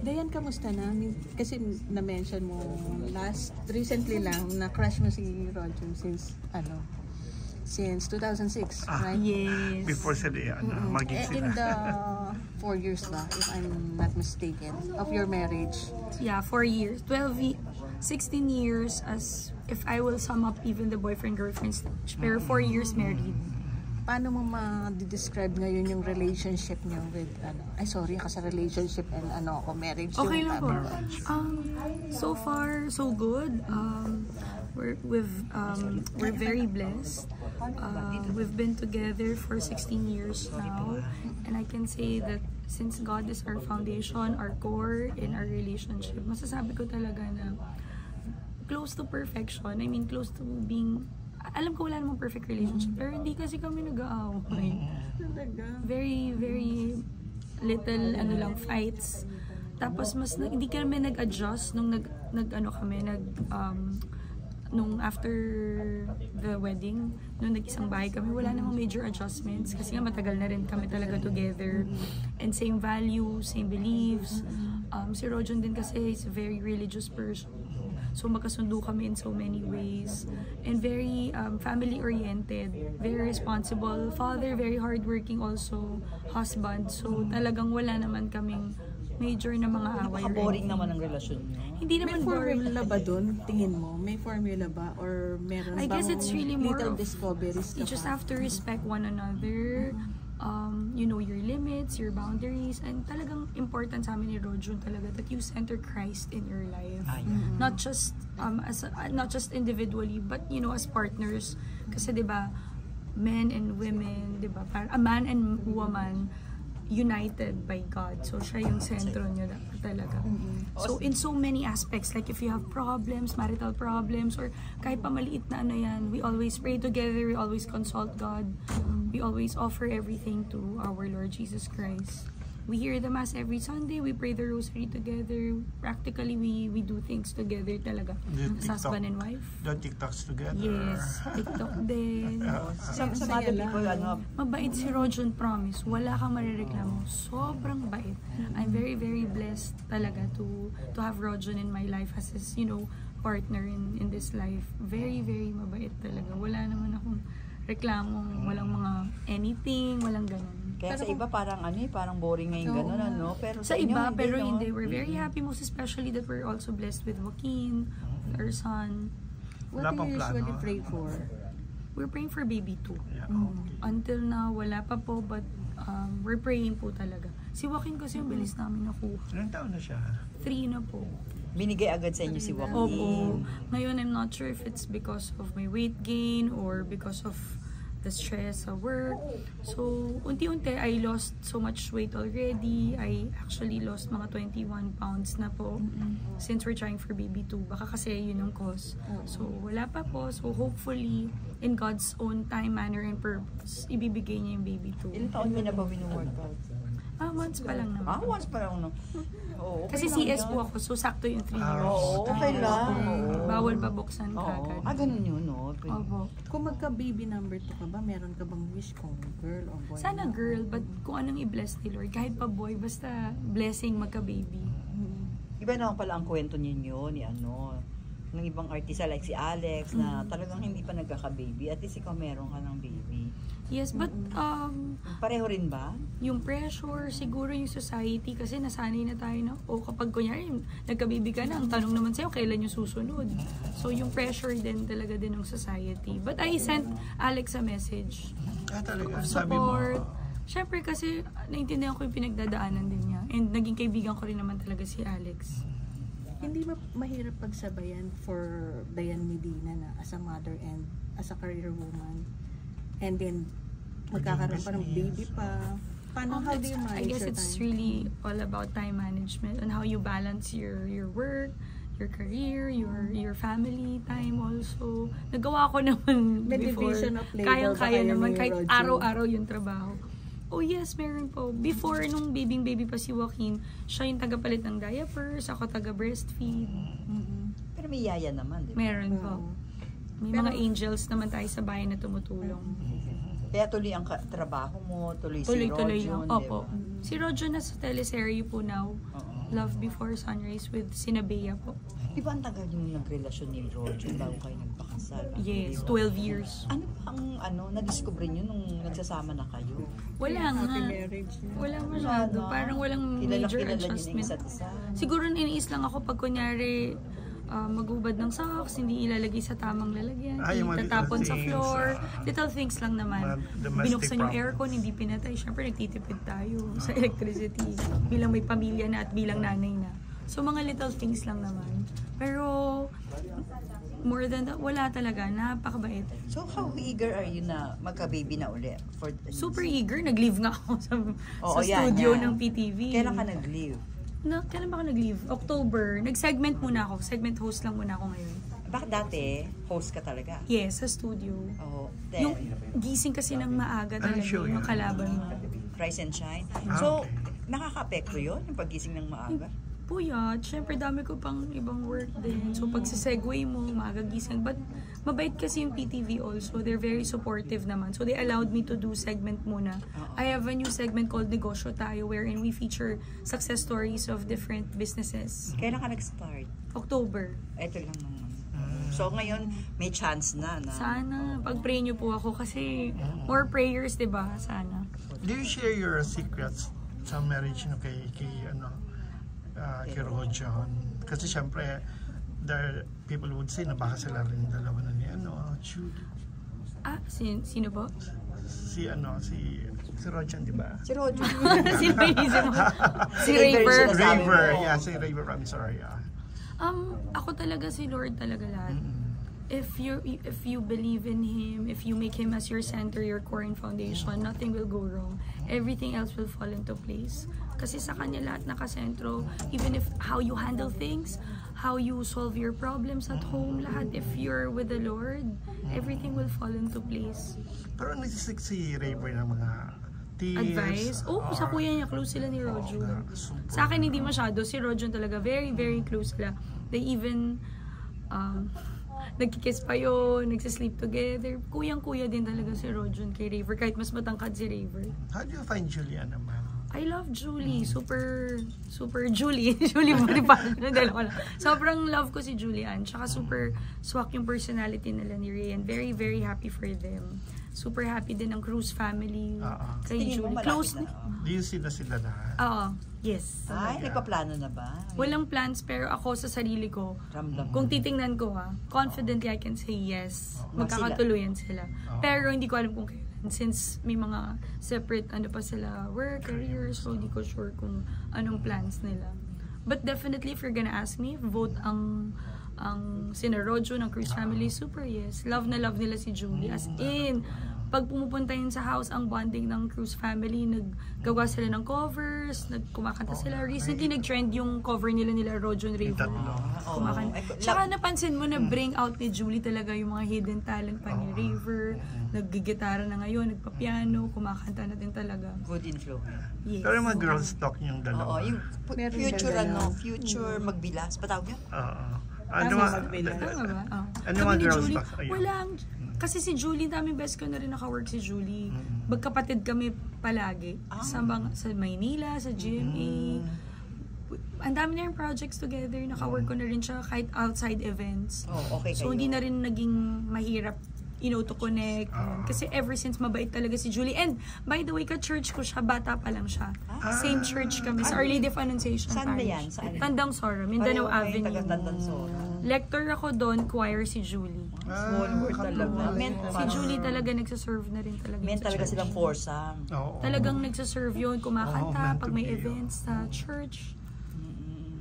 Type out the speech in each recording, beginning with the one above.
Dayan, kamusta na? Kasi na-mention mo recently lang na crush mo si Roger since 2006, right? Yes. Before sila maging sila. In the 4 years ba, if I'm not mistaken, of your marriage? Yeah, 4 years. 16 years as if I will sum up even the boyfriend-girlfriend stage. Pero 4 years married. Paano mo ma-describe ngayon yung relationship niyo with, relationship and marriage? Okay lang po. So far, so good. We're very blessed. We've been together for 16 years now. And I can say that since God is our foundation, our core in our relationship, masasabi ko talaga na close to perfection. I mean, close to being... Alam ko wala namang perfect relationship, pero hindi kasi kami nag-aaway. Very, very little fights. Tapos hindi kami nag-adjust nung nung after the wedding, nung nag-isang bahay kami, wala namang major adjustments kasi nga matagal na rin kami talaga together. And same values, same beliefs. Si Rojon din kasi is a very religious person. So magkasundo kami in so many ways. And very family-oriented, very responsible father, very hardworking also husband. So talagang wala naman kaming major na mga away. Boring naman ang relasyon niyo. Hindi naman boring. May formula ba dun, tingin mo? May formula ba? Or meron I guess it's really more little of, discoveries? you just have to respect one another. You know your limits, your boundaries, and talagang important sa amin ni Rojon talaga that you center Christ in your life. Not just not just individually, but you know, as partners. Kasi 'di ba, men and women, 'di ba? A man and woman united by God. So siya yung sentro niyo talaga. So in so many aspects, like if you have problems, marital problems, or kahit pa maliit na yan, we always pray together, we always consult God, we always offer everything to our Lord Jesus Christ. We hear the Mass every Sunday, we pray the Rosary together. Practically, we do things together talaga. As husband and wife. The TikToks together. Yes, TikTok din. Sa other people, Mabait si Rojon, promise. Wala kang marireklamo. Sobrang bait. I'm very, very blessed talaga to have Rojon in my life as his, partner in this life. Very, very mabait talaga. Wala naman akong reklamong, walang mga anything, walang ganun. Kaya sa iba parang parang boring ngayon ganun, Pero sa iba, pero hindi. We're very happy, most especially that we're also blessed with Joaquin, with our son. What do you usually pray for? We're praying for baby 2. Yeah, Until now, wala pa po, but we're praying po talaga. Si Joaquin kasi yung bilis namin nakuha. Ilang taon na siya? 3 na po. Binigay agad sa inyo si Joaquin. Opo. Ngayon, I'm not sure if it's because of my weight gain or because of the stress sa work. So, unti-unti, I lost so much weight already. I actually lost mga 21 pounds na po since we're trying for baby 2. Baka kasi yun yung cause. So, wala pa po. So, hopefully, in God's own time, manner, and purpose, ibibigay niya yung baby 2. Ilang taon mo na ba wino-workout? Once pa lang naman. Once pa lang, no? Oo, okay Kasi lang CS po ako, so sakto yung 3 years. Oo, okay lang. Bawal pa buksan kagad. Ganun yun, no? Opo. Kung magka-baby number 2 ka ba, meron ka bang wish kung girl o boy? Sana girl, but kung anong i-bless ni Lord, kahit pa boy, basta blessing magka-baby. Iba naman pala ang kwento ninyo ni ng ibang artista like si Alex na talagang hindi pa nagkaka-baby. At least ikaw meron ka ng baby. Yes, but pareho rin ba? Yung pressure, siguro yung society, kasi nasanay na tayo na, kapag kunyari, nagka-baby ka na, ang tanong naman sa'yo, kailan yung susunod? So, yung pressure din talaga din ng society. But I sent Alex a message Talaga, of sabi mo. support. Siyempre kasi, naintindihan ko yung pinagdadaanan din niya. And naging kaibigan ko rin naman talaga si Alex. Hindi mahirap pagsabayan for Dayan Medina na as a mother and as a career woman. And then, magkakaroon pa ng baby pa. Paano, how do you manage I guess your it's time? really all about time management and how you balance your work, your career, your family time also. Nagawa ko naman May before. division of labor Kayang-kaya naman, kahit Roger? araw-araw yung trabaho. Oh yes, meron po. Before, nung baby pa si Joaquin, siya yung tagapalit ng diapers, ako taga-breastfeed. Pero may yaya naman, di ba? Meron po. May mga angels naman tayo sa bahay na tumutulong. Kaya tuloy ang trabaho mo, tuloy si Tuloy-tuloy Rojon, lang. Opo. di ba? Si Rojo nasa teleserye po now. Love Before Sunrise with Sinabea po. Di ba ang tagal yung nagrelasyon ni Rojo bago kayo nagpakasal? Yes, Di ba? 12 years. Ano pa ang na-discover nyo nung nagsasama na kayo? Wala nga. Happy marriage niya. Wala masyado. Parang walang major Kilala nyo na yung adjustment. isa't isa. Siguro iniis lang ako pag kunyari magubad ng socks, hindi ilalagay sa tamang lalagyan, Yung mga itatapon little sa things, floor. Little things lang naman. Domestic Binuksan yung problems. aircon, hindi pinatay. Siyempre, nagtitipid tayo sa electricity. Bilang may pamilya na at bilang nanay na. So, mga little things lang naman. Pero, more than that, wala talaga. Napakabait. So how eager are you na magka-baby na uli? Super eager. Nag-leave nga ako sa yan, studio yan. ng PTV. Kailan ka nag-leave? Kailan ba ako nag-leave? October. Nag-segment muna ako. Segment host lang muna ako ngayon. Bakit dati, host ka talaga? Yes, sa studio. Oh, Yung then, gising kasi ng maaga talaga show yung yun? kalaban mo. Rise and Shine. Ah, So, okay. nakaka-apekto yun, yung paggising ng maaga? Puyat, syempre dami ko pang ibang work din. So pag segue mo, maaga gising. But mabait kasi yung PTV also. They're very supportive naman. So they allowed me to do segment muna. I have a new segment called Negosyo Tayo wherein we feature success stories of different businesses. Kailan ka nag-start? October. Ito lang naman. So ngayon, may chance na. Sana. Pag-pray niyo po ako kasi more prayers, di ba? Sana. Do you share your secrets sa marriage no kay Rojo? Kasi syempre, people would say na baka sila rin dalawa na ni Julie. Sino po? Si Rojo, di ba? Si Rojo. Si Raver. Si Raver Raver. sila. Sabi mo. Si Raver, I'm sorry. Ako talaga si Lord talaga lahat. If you believe in Him, if you make Him as your center, your core and foundation, nothing will go wrong. Everything else will fall into place. Kasi sa Kanya lahat nakasentro. Even if how you handle things, how you solve your problems at home, lahat, if you're with the Lord, everything will fall into place. Pero nagsisik si Raver ng mga tips. Advice? Sa kuya niya, close sila ni Rojo. Super. Sa akin hindi masyado. Si Rojo talaga, very, very close sila. They even, nagkikiss pa yun, nagsisleep together. Kuyang-kuya din talaga si Rojo kay Raver, kahit mas matangkad si Raver. How do you find Julia naman? I love Julie. Super Julie. Julie Bonifacio. Dalawa lang. Sobrang love ko si Julian. Tsaka super swak yung personality nila ni Ray. And very, very happy for them. Super happy din ang Cruz family. Kay Tingin mo Julie. malapit Close na? Do you see na sila lahat? Oo. Yes. Ay, nagpaplano na ba? Walang plans pero ako sa sarili ko, Ramdam. kung titingnan ko confidently I can say yes. Magkakatuluyan sila. Pero hindi ko alam kung kailan. Since may mga separate pa sila, work, career, so hindi ko sure kung anong plans nila. But definitely, if you're gonna ask me, vote ang sina Rojo ng Cruz family, super yes. Love na love nila si Julie. As in, pag pumupunta yun sa house, ang bonding ng Cruz family, naggagawa sila ng covers, kumakanta sila. Recently, nag-trend yung cover nila Rojo and Raver. Kumakanta. Tsaka napansin mo na bring out ni Julie talaga yung mga hidden talent pa ni Raver. Naggigitara na ngayon, nagpa-piano, kumakanta na din talaga. Good influence. Yes. Pero yung mga girls talk yung Oo, dalawa. yung Meron future ba gano'n? future magbilas. Patawag yan? Ano Tama, mga magbilang. Tama ba? Oh. Ano Kami mga ni girls Julie, talk? Ayun. walang, kasi si Julie, daming best ko na rin naka-work si Julie. Magkapatid kami palagi. Sa Maynila, sa GMA. Ang dami na yung projects together. Naka-work ko na rin siya kahit outside events. Oh, okay So, kayo. hindi na rin naging mahirap to connect. Kasi ever since mabait talaga si Julie. And by the way, ka-church ko siya, bata pa lang siya. Same church kami sa Our Lady of Annunciation Saan ba Parish. yan? Saan? Tandang Sora, Mindanao Pareho kayo, Avenue. taga-Tandansora. Lector ako doon, choir si Julie. Small world talaga. Si Julie talaga nagsaserve na rin talaga. Men sa talaga church. silang foursome. Oo. Talagang nagsaserve yun, kumakanta, meant pag to may be, events sa church.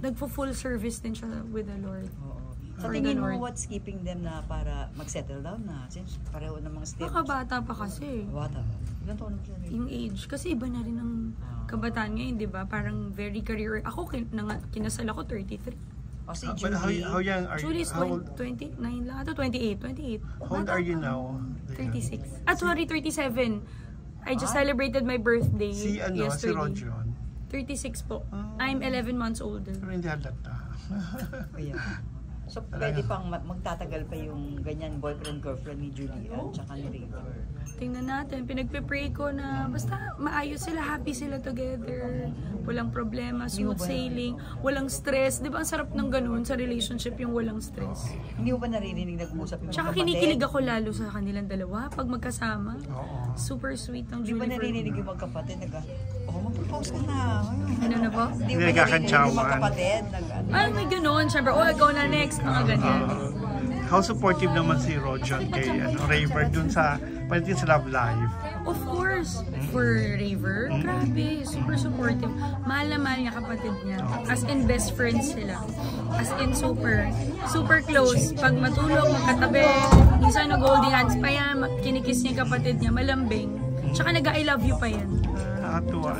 Nagpo-full service din siya with the Lord. Oo. Sa For tingin the mo, Lord. what's keeping them na para mag-settle down na? Since pareho ng mga steps. Nakabata pa kasi. Bata. Ilan taon na siya? Yung age. Kasi iba na rin ang kabataan ngayon, di ba? Parang very career. Ako, kinasal ako 33. O si But Julie. how young are you? Julie's How old, 29 lang. Ito, 28. how old are you now? 36. Sorry, 37. I just celebrated my birthday Si yesterday. Rojo. 36 po. I'm 11 months older. Pero hindi halata. Ayan. So, pwede pang magtatagal pa yung ganyan boyfriend-girlfriend ni Julie at saka ni Raver. tingnan natin. Pinagpe-pray ko na basta maayos sila, happy sila together. Walang problema, smooth sailing, walang stress. Di ba ang sarap ng ganun sa relationship yung walang stress? Hindi mo ba naririnig nag-uusap yung Tsaka kapatid? kinikilig ako lalo sa kanilang dalawa pag magkasama. Oo. Super sweet ng Hindi ba Julie. naririnig yung magkapatid? Mag-propose ka na. Ano na po? Hindi mo ba naririnig Nagkakantsawan. yung magkapatid? Ay, may ganun. Siyempre, ikaw na next. Mga ganyan. How supportive naman si Rojon kay Raver dun sa pati sa love life? Of course, for Raver, grabe, super supportive. Mahal na mahal niya kapatid niya. As in, best friends sila. As in, super close. Pag matulog, magkatabi, minsan nag-holding hands pa yan, kinikiss niya yung kapatid niya, malambing. Tsaka nag-I love you pa yan. Nakatuwa.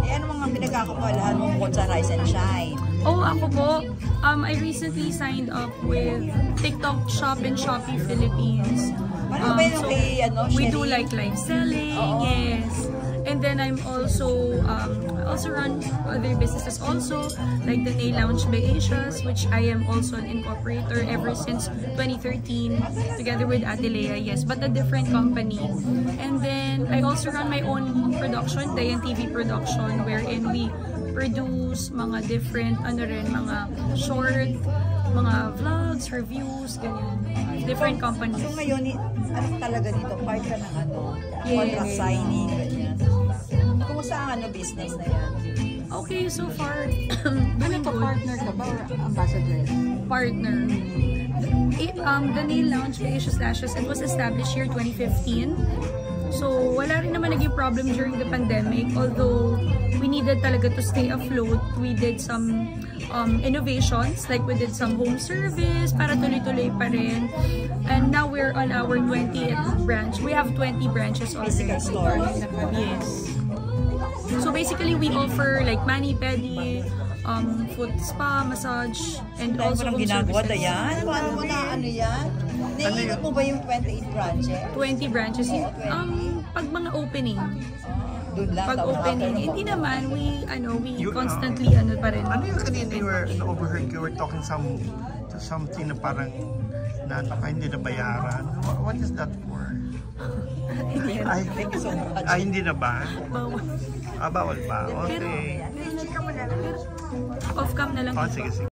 Ano mga pinagkakapalahan mo bukod sa Rise and Shine? Oh, ako po, I recently signed up with TikTok Shop and Shopee Philippines. Ano ba yung kay, We do Sherry? like live selling, yes. And then I'm also, I also run other businesses also, like the Nail Lounge by Asia's, which I am also an incorporator ever since 2013, together with Ate Lea, yes, but a different company. And then I also run my own production, Dayan TV production, wherein we produce mga different, mga short, mga vlogs, reviews, ganyan. Different companies. So ngayon, ano talaga dito? Part ka ng Yes. contract signing, ganyan. Kumusta ang business na yan? Okay, so far, Ano pa, partner ka ba or ambassador? partner. The Nail Lounge by Asia's Lashes, it was established year 2015. So, wala rin naman naging problem during the pandemic. Although, we needed talaga to stay afloat. We did some innovations, like we did some home service para tuloy-tuloy pa rin. And now we're on our 20th branch. We have 20 branches already. Physical store? Yes. So basically, we offer like mani-pedi, foot spa, massage, and Dahil also mo nang home ginagawa na services. yan? Paano mo na yan? Naiingat mo ba yung 28 branches? 20 branches. Pag mga opening, Doon lang. pag tapos opening, after hindi naman, we You- constantly pa rin. Ano yung kanina you overheard you were talking something na parang hindi nabayaran? What is that for? Ay, Thank you so much. hindi na ba? Bawal. Bawal ba? Pero, Okay. off-cam na lang. Oh, sige, sige.